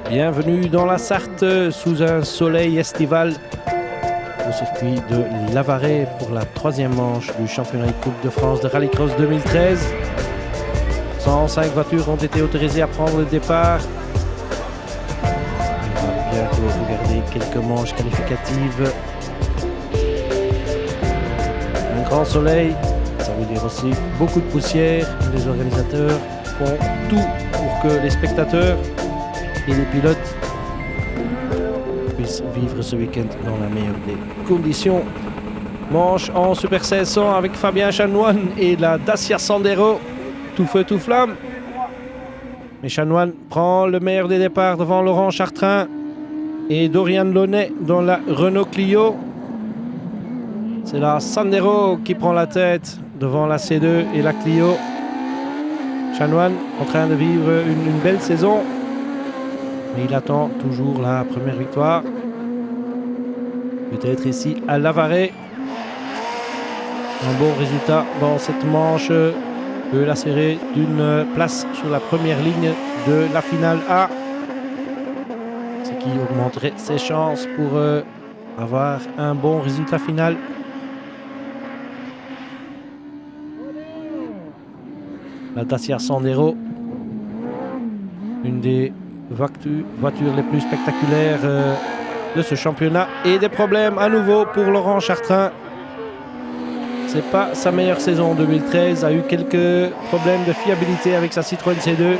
Bienvenue dans la Sarthe sous un soleil estival au circuit de Lavaret pour la troisième manche du championnat de Coupe de France de Rallycross 2013. 105 voitures ont été autorisées à prendre le départ. On va bientôt regarder quelques manches qualificatives. Un grand soleil, ça veut dire aussi beaucoup de poussière. Les organisateurs font tout pour que les spectateurs et les pilotes puissent vivre ce week-end dans la meilleure des conditions. Manche en Super 1600 avec Fabien Chanoine et la Dacia Sandero. Tout feu, tout flamme. Mais Chanoine prend le meilleur des départs devant Laurent Chartrain et Dorian Launay dans la Renault Clio. C'est la Sandero qui prend la tête devant la C2 et la Clio. Chanoine en train de vivre une belle saison. Mais il attend toujours la première victoire. Peut-être ici à Lavaret. Un bon résultat dans cette manche peut la serrer d'une place sur la première ligne de la finale A. Ce qui augmenterait ses chances pour avoir un bon résultat final. La Dacia Sandero, une des voitures les plus spectaculaires de ce championnat, et des problèmes à nouveau pour Laurent Chartrain. C'est pas sa meilleure saison en 2013, a eu quelques problèmes de fiabilité avec sa Citroën C2.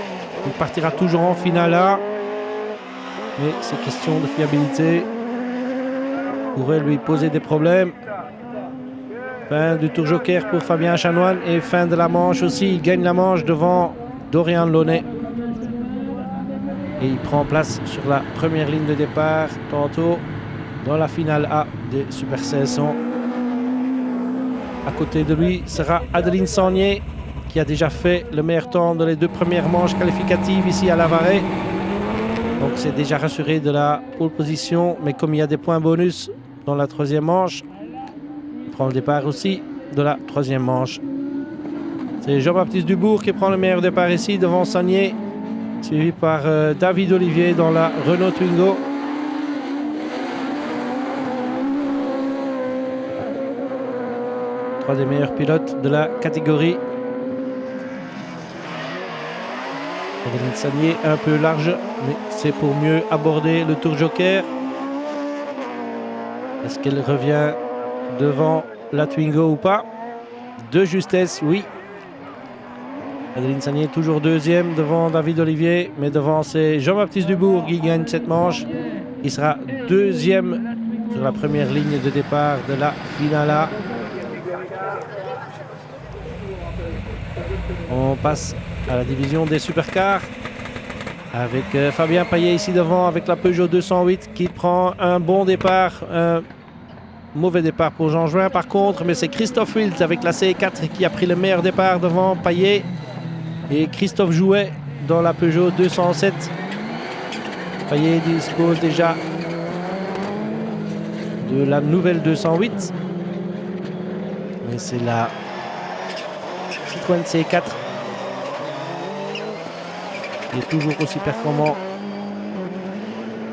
Il partira toujours en finale A, mais ces questions de fiabilité pourraient lui poser des problèmes. Fin du tour joker pour Fabien Chanoine et fin de la manche aussi. Il gagne la manche devant Dorian Launay. Et il prend place sur la première ligne de départ, tantôt dans la finale A des Super 1600. À côté de lui sera Adeline Sagnier, qui a déjà fait le meilleur temps dans les deux premières manches qualificatives ici à Lavaret. Donc c'est déjà rassuré de la pole position, mais comme il y a des points bonus dans la troisième manche, il prend le départ aussi de la troisième manche. C'est Jean-Baptiste Dubourg qui prend le meilleur départ ici devant Sagnier, suivi par David Olivier dans la Renault Twingo. Trois des meilleurs pilotes de la catégorie. Adeline Sagnier un peu large, mais c'est pour mieux aborder le tour joker. Est-ce qu'elle revient devant la Twingo ou pas? De justesse, oui. Adeline Sagnier toujours deuxième devant David Olivier, mais devant c'est Jean-Baptiste Dubourg qui gagne cette manche. Il sera deuxième sur la première ligne de départ de la finale A. On passe à la division des supercars avec Fabien Payet ici devant avec la Peugeot 208 qui prend un bon départ. Un mauvais départ pour Jean Juin par contre, mais c'est Christophe Wild avec la C4 qui a pris le meilleur départ devant Payet. Et Christophe Jouet dans la Peugeot 207. Payet dispose déjà de la nouvelle 208. Mais c'est la Citroën C4 qui est toujours aussi performant,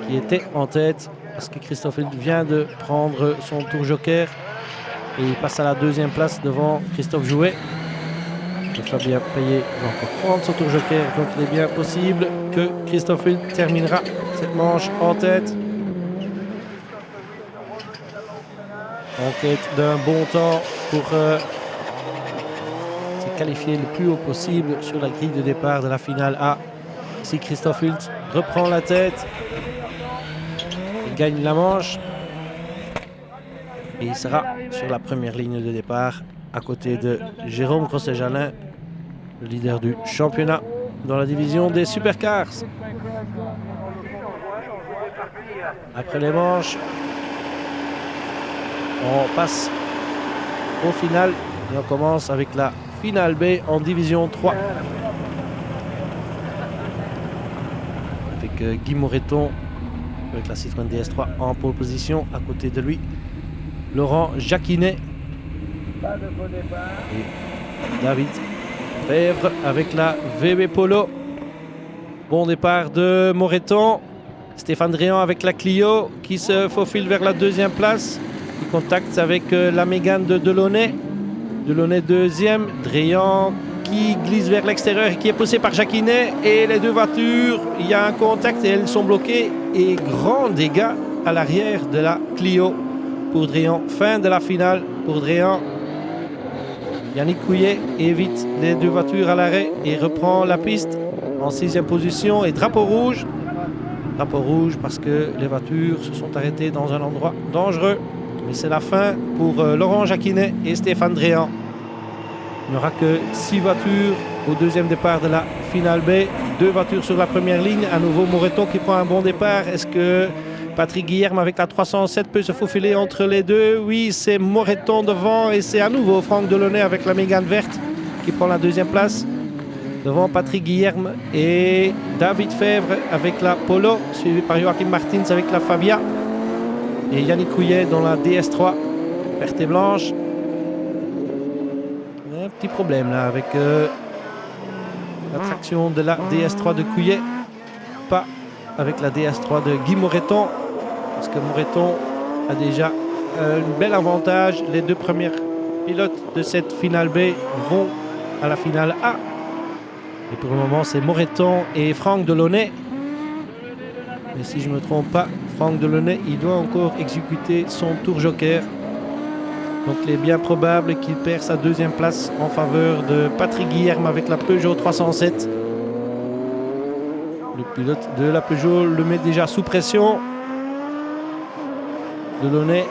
qui était en tête parce que Christophe vient de prendre son tour joker et il passe à la deuxième place devant Christophe Jouet. Et Fabien Payet va encore prendre son tour joker, donc il est bien possible que Christophe terminera cette manche en tête. En quête d'un bon temps pour se qualifier le plus haut possible sur la grille de départ de la finale A. Ici Christophe Hult reprend la tête, il gagne la manche et il sera sur la première ligne de départ à côté de Jérôme Grosset-Jalin, le leader du championnat dans la division des supercars. Après les manches, on passe au final et on commence avec la finale B en division 3 avec Guy Moreton avec la Citroën DS3 en pole position, à côté de lui Laurent Jacquinet et David Fèvre avec la VB Polo. Bon départ de Moreton. Stéphane Dréan avec la Clio qui se faufile vers la deuxième place. Il contacte avec la Mégane de Delaunay. Delaunay deuxième. Dréan qui glisse vers l'extérieur et qui est poussé par Jacquinet. Et les deux voitures, il y a un contact et elles sont bloquées. Et grand dégât à l'arrière de la Clio pour Dréan. Fin de la finale pour Dréan. Yannick Couillet évite les deux voitures à l'arrêt et reprend la piste en 6e position. Et drapeau rouge. Drapeau rouge parce que les voitures se sont arrêtées dans un endroit dangereux. Mais c'est la fin pour Laurent Jacquinet et Stéphane Dréan. Il n'y aura que 6 voitures au deuxième départ de la finale B. 2 voitures sur la première ligne. À nouveau Moreton qui prend un bon départ. Est-ce que Patrick Guilherme avec la 307 peut se faufiler entre les deux? Oui, c'est Moreton devant et c'est à nouveau Franck Delaunay avec la Mégane verte qui prend la deuxième place. Devant Patrick Guilherme et David Fèvre avec la Polo, suivi par Joachim Martins avec la Fabia. Et Yannick Couillet dans la DS3, verte et blanche. Un petit problème là avec la traction de la DS3 de Couillet. Pas avec la DS3 de Guy Moreton. Parce que Moreton a déjà un bel avantage. Les 2 premiers pilotes de cette finale B vont à la finale A. Et pour le moment, c'est Moreton et Franck Delaunay. Mais si je ne me trompe pas, Franck Delaunay, il doit encore exécuter son tour joker. Donc il est bien probable qu'il perd sa deuxième place en faveur de Patrick Guilherme avec la Peugeot 307. Le pilote de la Peugeot le met déjà sous pression. Delaunay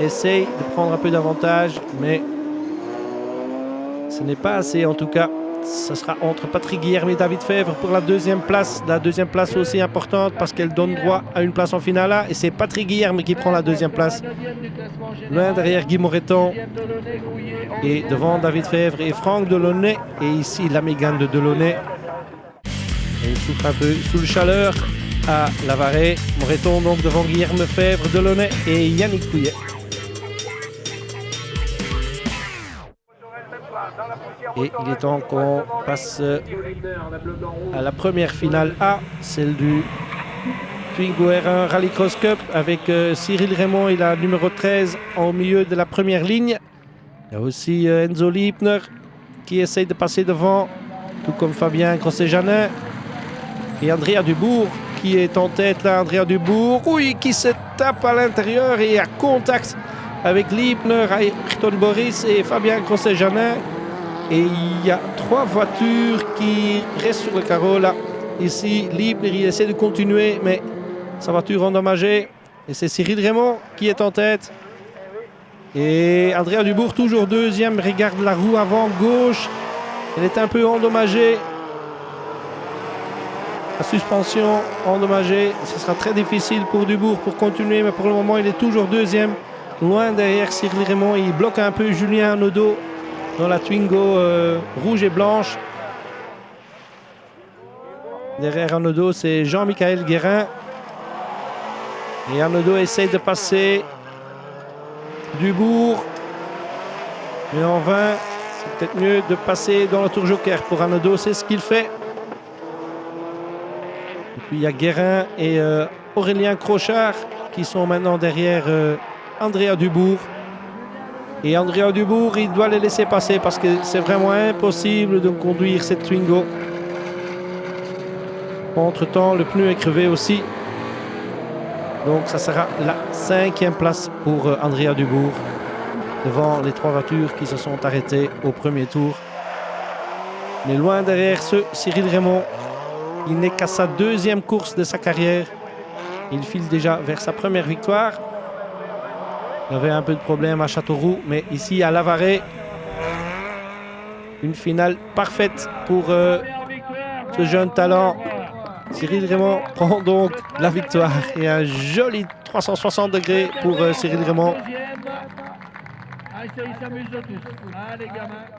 essaye de prendre un peu d'avantage, mais ce n'est pas assez en tout cas. Ce sera entre Patrick Guilherme et David Fèvre pour la deuxième place. La deuxième place aussi importante parce qu'elle donne droit à une place en finale A. Et c'est Patrick Guilherme qui prend la deuxième place. Loin derrière Guy Moreton. Et devant David Fèvre et Franck Delaunay. Et ici la Mégane de Delaunay. Et il souffre un peu sous le chaleur à Lavaré. Moreton donc devant Guilherme Fèvre, Delaunay et Yannick Couillet. Et il est temps qu'on passe à la première finale A, celle du Twingo R1 Rallycross Cup avec Cyril Raymond et la numéro 13 au milieu de la première ligne. Il y a aussi Enzo Liebner qui essaye de passer devant, tout comme Fabien Grosset-Janin. Et Andrea Dubourg qui est en tête là, Andrea Dubourg, oui, qui se tape à l'intérieur et à contact avec Liebner, Ayrton Boris et Fabien Grosset-Janin. Et il y a 3 voitures qui restent sur le carreau là. Ici, Liebner, il essaie de continuer, mais sa voiture endommagée. Et c'est Cyril Raymond qui est en tête. Et Andrea Dubourg, toujours deuxième, regarde la roue avant gauche. Elle est un peu endommagée. La suspension endommagée. Ce sera très difficile pour Dubourg pour continuer, mais pour le moment, il est toujours deuxième. Loin derrière Cyril Raymond. Il bloque un peu Julien Anodo dans la Twingo rouge et blanche. Derrière Anodo, c'est Jean-Michael Guérin. Et Anodo essaye de passer Dubourg. Mais en vain, c'est peut-être mieux de passer dans le tour joker pour Anodo. C'est ce qu'il fait. Et puis il y a Guérin et Aurélien Crochard qui sont maintenant derrière Andrea Dubourg. Et Andrea Dubourg, il doit les laisser passer parce que c'est vraiment impossible de conduire cette Twingo. Entre-temps, le pneu est crevé aussi. Donc ça sera la 5e place pour Andrea Dubourg, devant les 3 voitures qui se sont arrêtées au premier tour. Mais loin derrière ce Cyril Raymond, il n'est qu'à sa 2e course de sa carrière. Il file déjà vers sa première victoire. Il y avait un peu de problème à Châteauroux, mais ici à Lavaré, une finale parfaite pour ce jeune talent. Cyril Raymond prend donc la victoire et un joli 360 degrés pour Cyril Raymond.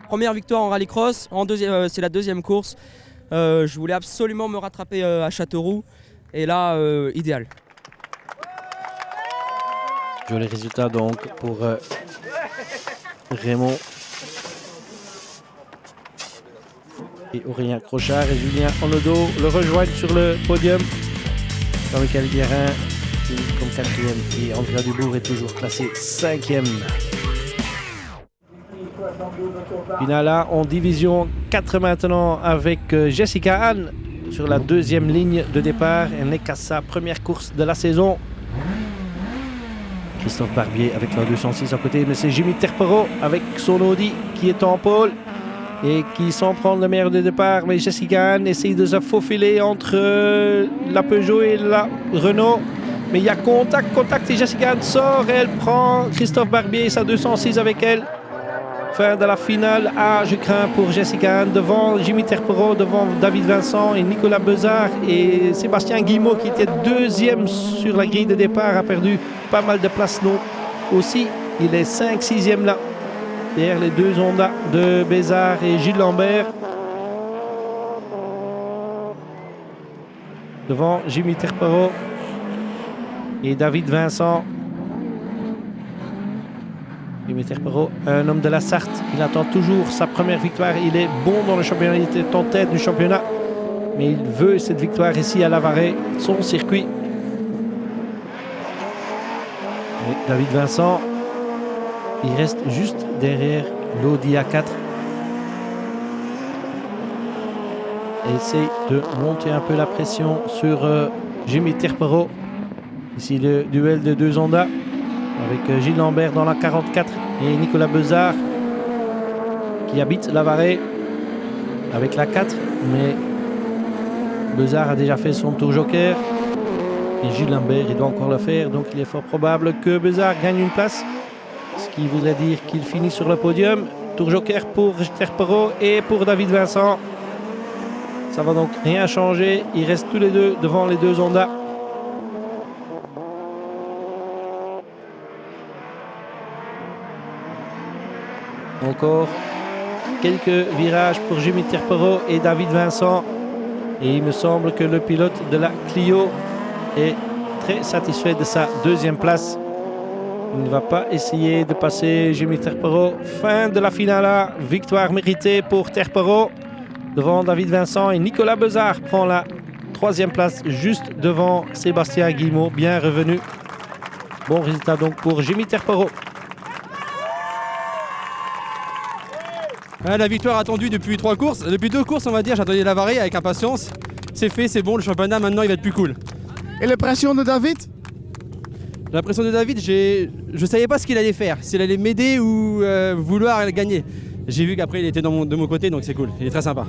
Première victoire en rallycross, c'est la 2e course. Je voulais absolument me rattraper à Châteauroux et là, idéal. Joli résultat donc pour Raymond. et Aurélien Crochard et Julien Onodo le rejoignent sur le podium. Jean-Michel Guérin finit comme 4e et Andrea Dubourg est toujours classé 5e. Finale en division 4 maintenant avec Jessica Anne sur la 2e ligne de départ. Elle n'est qu'à sa première course de la saison. Christophe Barbier avec la 206 à côté, mais c'est Jimmy Terpero avec son Audi qui est en pôle et qui s'en prend le meilleur de départ. Mais Jessica Anne essaye de se faufiler entre la Peugeot et la Renault. Mais il y a contact et Jessica Anne sort et elle prend Christophe Barbier, sa 206 avec elle. Fin de la finale, je crains pour Jessica Anne devant Jimmy Terpero, devant David Vincent et Nicolas Bezard. Et Sébastien Guillemot qui était 2e sur la grille de départ a perdu pas mal de place non aussi. Il est 5-6e là, derrière les 2 Honda de Bézard et Gilles Lambert. Devant Jimmy Terpero et David Vincent. Jimmy Terpero, un homme de la Sarthe, il attend toujours sa première victoire. Il est bon dans le championnat, il était en tête du championnat, mais il veut cette victoire ici à Lavaret, son circuit. Et David Vincent, il reste juste derrière l'Audi A4. Et essaye de monter un peu la pression sur Jimmy Terpero. Ici le duel de 2 Honda, avec Gilles Lambert dans la 44 et Nicolas Bezard qui habite Lavaret avec la 4, mais Bezard a déjà fait son tour joker et Gilles Lambert il doit encore le faire, donc il est fort probable que Bezard gagne une place, ce qui voudrait dire qu'il finit sur le podium. Tour joker pour Terpero et pour David Vincent. Ça va donc rien changer, ils restent tous les deux devant les 2 Honda. Encore quelques virages pour Jimmy Terpero et David Vincent. Et il me semble que le pilote de la Clio est très satisfait de sa 2e place. Il ne va pas essayer de passer Jimmy Terpero. Fin de la finale, victoire méritée pour Terpero devant David Vincent. Et Nicolas Bezard prend la 3e place juste devant Sébastien Guillemot, bien revenu. Bon résultat donc pour Jimmy Terpero. La victoire attendue depuis 3 courses. Depuis 2 courses, on va dire, j'attendais Lavaret avec impatience. C'est fait, c'est bon, le championnat maintenant il va être plus cool. Et l'impression de David? L'impression de David, je savais pas ce qu'il allait faire, s'il allait m'aider ou vouloir gagner. J'ai vu qu'après il était de mon côté, donc c'est cool, il est très sympa.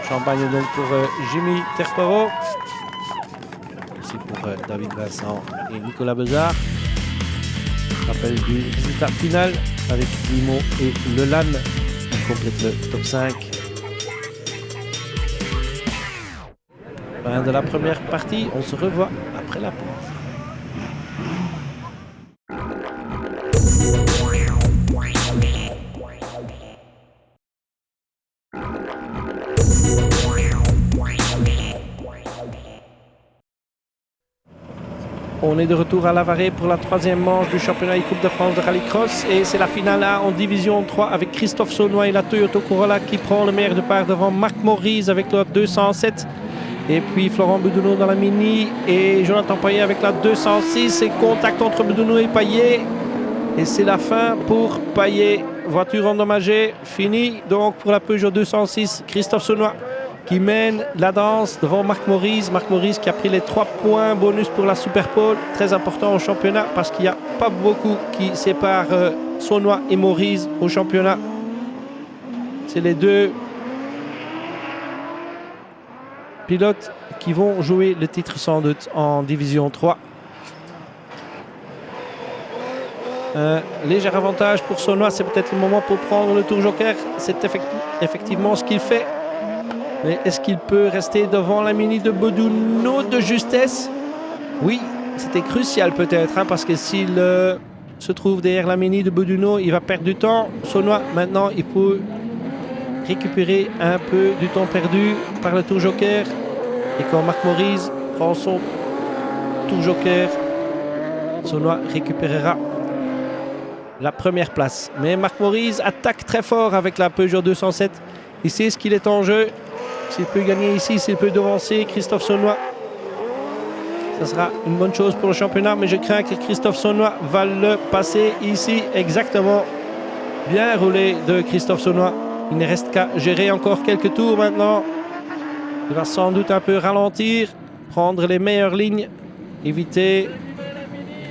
Champagne donc pour Jimmy Terpero. Aussi pour David Vincent et Nicolas Bezard. Rappel du résultat final avec Guillemot et Lelanne qui complètent le top 5. Fin de la première partie, on se revoit après la pause. On est de retour à Lavaret pour la 3e manche du championnat et Coupe de France de rallycross. Et c'est la finale A en division 3 avec Christophe Saunois et la Toyota Corolla qui prend le meilleur départ devant Marc Maurice avec la 207. Et puis Florent Boudouno dans la Mini et Jonathan Payet avec la 206. Et contact entre Boudouno et Payet. Et c'est la fin pour Payet. Voiture endommagée, fini donc pour la Peugeot 206. Christophe Saunois qui mène la danse devant Marc Maurice. Marc Maurice qui a pris les 3 points bonus pour la Super Pole. Très important au championnat parce qu'il n'y a pas beaucoup qui séparent Saunois et Maurice au championnat. C'est les 2 pilotes qui vont jouer le titre sans doute en division 3. Un léger avantage pour Saunois, c'est peut-être le moment pour prendre le tour joker. C'est effectivement ce qu'il fait. Mais est-ce qu'il peut rester devant la Mini de Boudouno de justesse? Oui, c'était crucial peut-être, parce que s'il se trouve derrière la Mini de Boudouno, il va perdre du temps. Saunois, maintenant, il peut récupérer un peu du temps perdu par le tour joker. Et quand Marc Maurice prend son tour joker, Saunois récupérera la première place. Mais Marc Maurice attaque très fort avec la Peugeot 207. Il sait ce qu'il est en jeu. S'il peut gagner ici, s'il peut devancer Christophe Saunois, ça sera une bonne chose pour le championnat. Mais je crains que Christophe Saunois va le passer ici. Exactement. Bien roulé de Christophe Saunois. Il ne reste qu'à gérer encore quelques tours maintenant. Il va sans doute un peu ralentir, prendre les meilleures lignes, éviter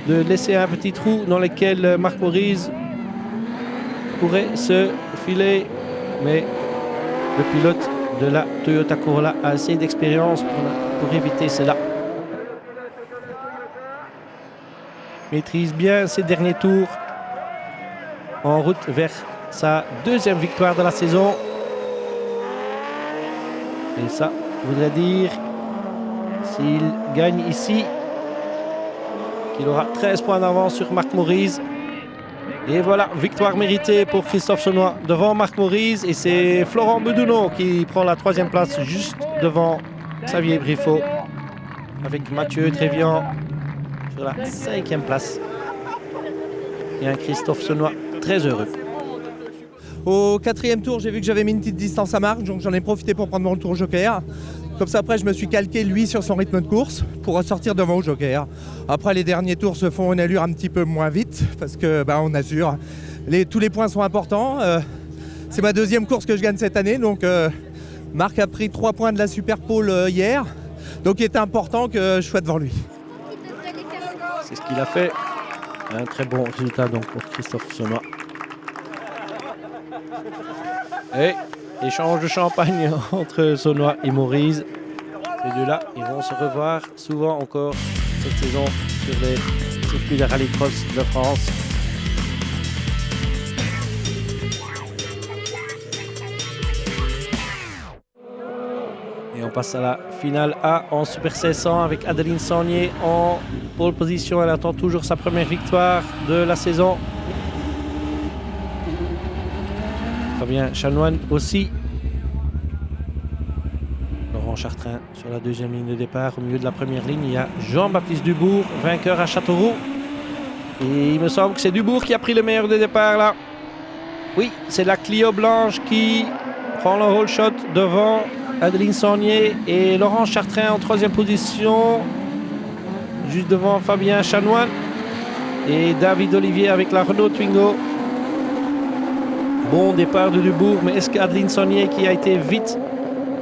de laisser un petit trou dans lequel Marc Maurice pourrait se filer. Mais le pilote de la Toyota Corolla a assez d'expérience pour éviter cela. Maîtrise bien ses derniers tours en route vers sa deuxième victoire de la saison. Et ça voudrait dire, s'il gagne ici, qu'il aura 13 points d'avance sur Marc Maurice. Et voilà, victoire méritée pour Christophe Saunois devant Marc Maurice. Et c'est Florent Bedouneau qui prend la 3e place juste devant Xavier Briffaut, avec Mathieu Trévian sur la 5e place. Et un Christophe Saunois très heureux. Au 4e tour, j'ai vu que j'avais mis une petite distance à Marc, donc j'en ai profité pour prendre mon tour joker. Comme ça, après, je me suis calqué, lui, sur son rythme de course pour ressortir devant au joker. Après, les derniers tours se font une allure un petit peu moins vite parce que on assure. Tous les points sont importants. C'est ma 2e course que je gagne cette année, donc Marc a pris 3 points de la Super Pole hier, donc il était important que je sois devant lui. C'est ce qu'il a fait. Un très bon résultat donc pour Christophe Saunois. Et échange de champagne entre Saunois et Maurice. Les deux-là, ils vont se revoir souvent encore cette saison sur les circuits de rallycross de France. Et on passe à la finale A en Super 1600 avec Adeline Saunier en pole position. Elle attend toujours sa première victoire de la saison. Fabien Chanoine aussi. Laurent Chartrain sur la 2e ligne de départ. Au milieu de la première ligne, il y a Jean-Baptiste Dubourg, vainqueur à Châteauroux. Et il me semble que c'est Dubourg qui a pris le meilleur de départ là. Oui, c'est la Clio blanche qui prend le roll shot devant Adeline Saunier et Laurent Chartrain en 3e position, juste devant Fabien Chanoine et David Olivier avec la Renault Twingo. Bon départ de Dubourg, mais est-ce qu'Adeline Saunier, qui a été vite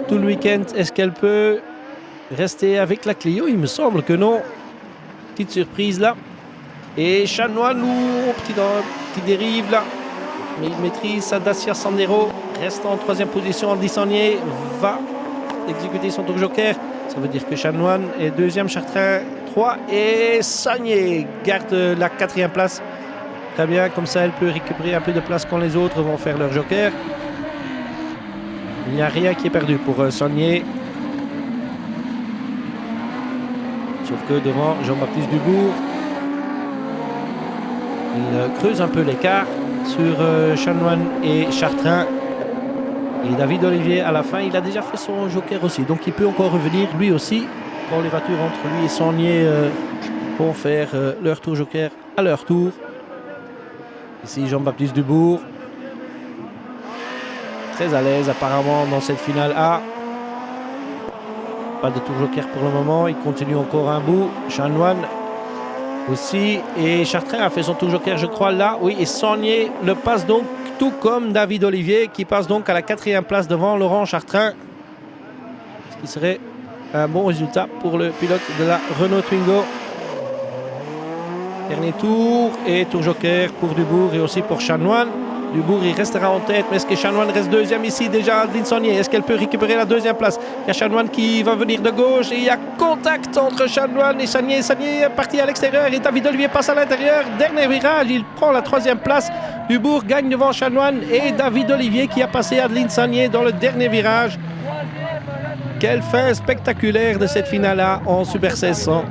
tout le week-end, est-ce qu'elle peut rester avec la Clio? Il me semble que non. Petite surprise là. Et Chanoine, petit dérive là. Mais il maîtrise sa Dacia Sandero. Reste en 3e position. Adeline Saunier va exécuter son tour joker. Ça veut dire que Chanoine est 2e, Chartrain 3 et Saunier garde la 4e place. Très bien, comme ça elle peut récupérer un peu de place quand les autres vont faire leur joker. Il n'y a rien qui est perdu pour Saunier. Sauf que devant Jean-Baptiste Dubourg, il creuse un peu l'écart sur Chanoine et Chartrain. Et David Olivier, à la fin, il a déjà fait son joker aussi. Donc il peut encore revenir, lui aussi, quand les voitures entre lui et Saunier vont faire leur tour joker à leur tour. Ici, Jean-Baptiste Dubourg. Très à l'aise, apparemment, dans cette finale A. Pas de tour joker pour le moment. Il continue encore un bout. Chanoine aussi. Et Chartrain a fait son tour joker, je crois, là. Oui, et Saunier le passe donc, tout comme David Olivier, qui passe donc à la 4e place devant Laurent Chartrain. Ce qui serait un bon résultat pour le pilote de la Renault Twingo. Dernier tour et tour joker pour Dubourg et aussi pour Chanoine. Dubourg, il restera en tête, mais est-ce que Chanoine reste 2e ici déjà? Adeline Saunier, est-ce qu'elle peut récupérer la 2e place? Il y a Chanoine qui va venir de gauche et il y a contact entre Chanoine et Saunier. Saunier est parti à l'extérieur et David Olivier passe à l'intérieur. Dernier virage, il prend la 3e place. Dubourg gagne devant Chanoine et David Olivier qui a passé Adeline Saunier dans le dernier virage. Quelle fin spectaculaire de cette finale-là en Super 1600.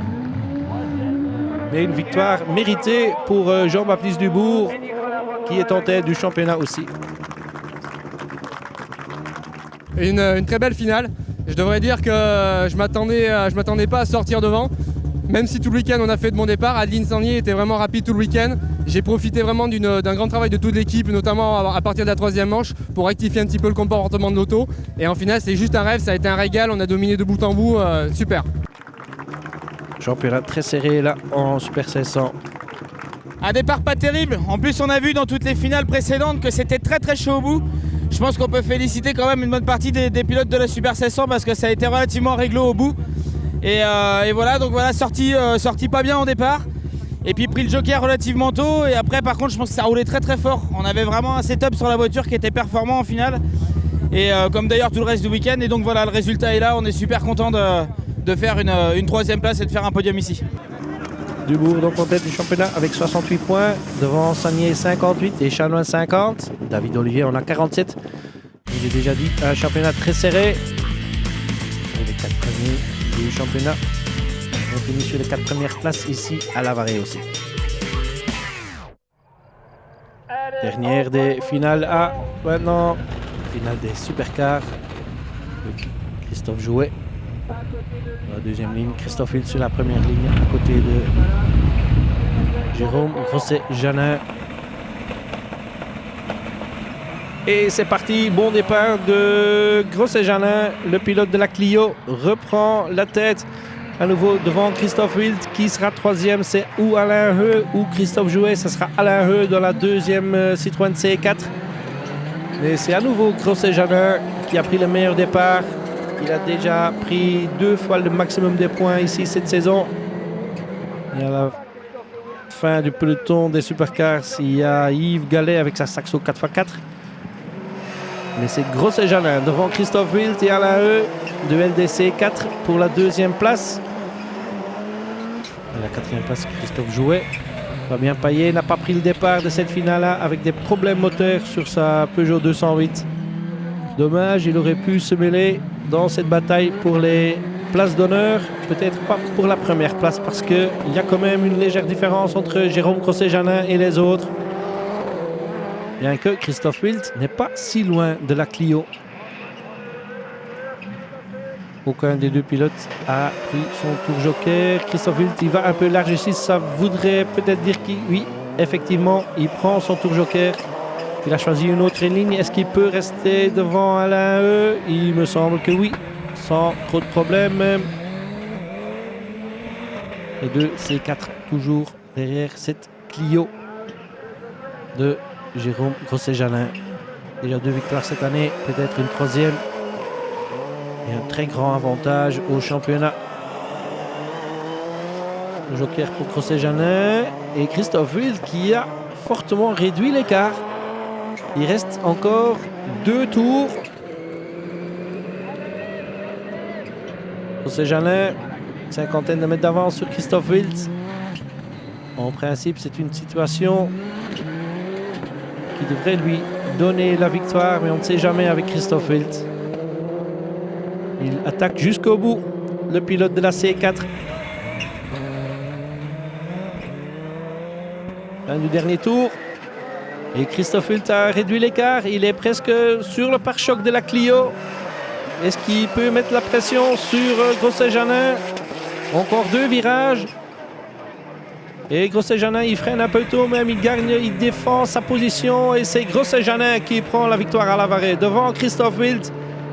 Mais une victoire méritée pour Jean-Baptiste Dubourg, qui est en tête du championnat aussi. Une très belle finale. Je devrais dire que je m'attendais pas à sortir devant. Même si tout le week-end on a fait de bons départs, Adeline Sangnier était vraiment rapide tout le week-end. J'ai profité vraiment d'un grand travail de toute l'équipe, notamment à partir de la 3e manche, pour rectifier un petit peu le comportement de l'auto. Et en finale, c'est juste un rêve, ça a été un régal, on a dominé de bout en bout, super. Championnat très serré là en Super 500. Un départ pas terrible. En plus, on a vu dans toutes les finales précédentes que c'était très très chaud au bout. Je pense qu'on peut féliciter quand même une bonne partie des pilotes de la Super 500 parce que ça a été relativement réglo au bout. Et voilà, donc voilà, sorti pas bien au départ. Et puis pris le joker relativement tôt. Et après, par contre, je pense que ça roulait très très fort. On avait vraiment un setup sur la voiture qui était performant en finale. Et comme d'ailleurs tout le reste du week-end. Et donc voilà, le résultat est là. On est super content de faire une 3e place et de faire un podium ici. Dubourg donc en tête du championnat avec 68 points, devant Sagnier 58 et Chanoine 50. David Olivier en a 47. Je l'ai déjà dit, un championnat très serré. Et les 4 premiers du championnat ont fini sur les 4 premières places ici à Lavarée aussi. Dernière des finales A, maintenant, finale des supercars. Christophe Jouet. La 2e ligne, Christophe Hill sur la 1re ligne à côté de Jérôme Grosset-Janin. Et c'est parti, bon départ de Grosset-Janin. Le pilote de la Clio reprend la tête à nouveau devant Christophe Wild qui sera 3e. C'est ou Alain Heu ou Christophe Jouet. Ce sera Alain Heu dans la 2e Citroën C4. Mais c'est à nouveau Grosset-Janin qui a pris le meilleur départ. Il a déjà pris 2 fois le maximum des points ici cette saison. Et à la fin du peloton des supercars, il y a Yves Gallet avec sa Saxo 4x4. Mais c'est Grosset-Janin devant Christophe Wild et Alain Heu de LDC 4 pour la 2e place. À la 4e place, Christophe Jouet. Fabien Paillet n'a pas pris le départ de cette finale-là avec des problèmes moteurs sur sa Peugeot 208. Dommage, il aurait pu se mêler dans cette bataille pour les places d'honneur, peut-être pas pour la 1re place parce qu'il y a quand même une légère différence entre Jérôme Grosset-Janin et les autres. Bien que Christophe Wild n'est pas si loin de la Clio. Aucun des 2 pilotes a pris son tour joker. Christophe Wild, il va un peu large ici, ça voudrait peut-être dire qu'il, oui, effectivement, il prend son tour joker. Il a choisi une autre ligne. Est-ce qu'il peut rester devant Alain Heu? Il me semble que oui, sans trop de problèmes. Les 2 C4 toujours derrière cette Clio de Jérôme Grosset-Janin. Déjà 2 victoires cette année, peut-être une 3e. Et un très grand avantage au championnat. Le joker pour Grosset-Janin et Christophe Wild qui a fortement réduit l'écart. Il reste encore 2 tours. Grosset-Janin, 50aine de mètres d'avance sur Christophe Wild. En principe, c'est une situation qui devrait lui donner la victoire, mais on ne sait jamais avec Christophe Wild. Il attaque jusqu'au bout, le pilote de la C4. Fin du dernier tour. Et Christophe Wild a réduit l'écart. Il est presque sur le pare-choc de la Clio. Est-ce qu'il peut mettre la pression sur Grosset-Janin? Encore 2 virages. Et Grosset-Janin, il freine un peu tôt, même il gagne, il défend sa position. Et c'est Grosset-Janin qui prend la victoire à Lavarée devant Christophe Wild.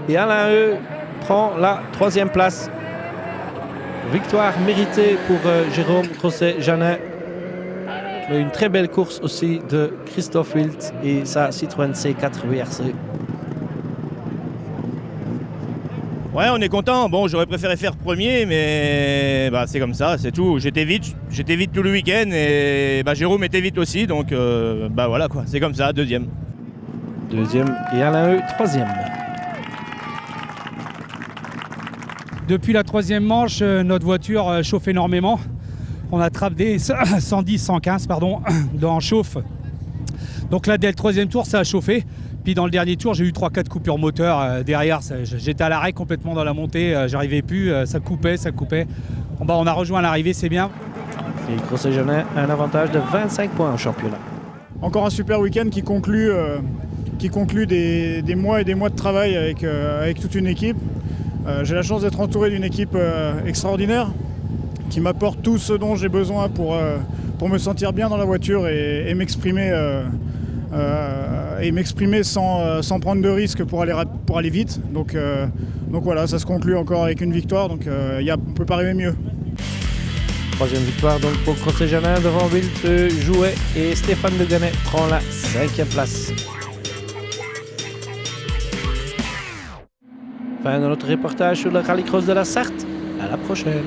Et Alain Heu prend la 3e place. Victoire méritée pour Jérôme Grosset-Janin. Mais une très belle course aussi de Christophe Wild et sa Citroën C4 VRC. Ouais, on est content. Bon, j'aurais préféré faire premier, mais bah, c'est comme ça, c'est tout. J'étais vite tout le week-end et bah, Jérôme était vite aussi, donc bah voilà quoi, c'est comme ça, 2e. 2e et Alain Heu 3e. Depuis la 3e manche, notre voiture chauffe énormément. On attrape des 110, 115 pardon, dans chauffe. Donc là, dès le 3e tour, ça a chauffé. Puis dans le dernier tour, j'ai eu 3-4 coupures moteur derrière. J'étais à l'arrêt complètement dans la montée. J'arrivais plus, ça coupait. Bon, bah, on a rejoint l'arrivée, c'est bien. Et Grosset-Janin a un avantage de 25 points au championnat. Encore un super week-end qui conclut des mois et des mois de travail avec toute une équipe. J'ai la chance d'être entouré d'une équipe extraordinaire qui m'apporte tout ce dont j'ai besoin pour me sentir bien dans la voiture et m'exprimer sans prendre de risques pour aller vite. Donc voilà, ça se conclut encore avec une victoire, donc on ne peut pas rêver mieux. Troisième victoire donc pour Crocé-Janin devant Wilt Jouet et Stéphane Le Gannet prend la 5e place. Fin de notre reportage sur le rallycross de la Sarthe. À la prochaine.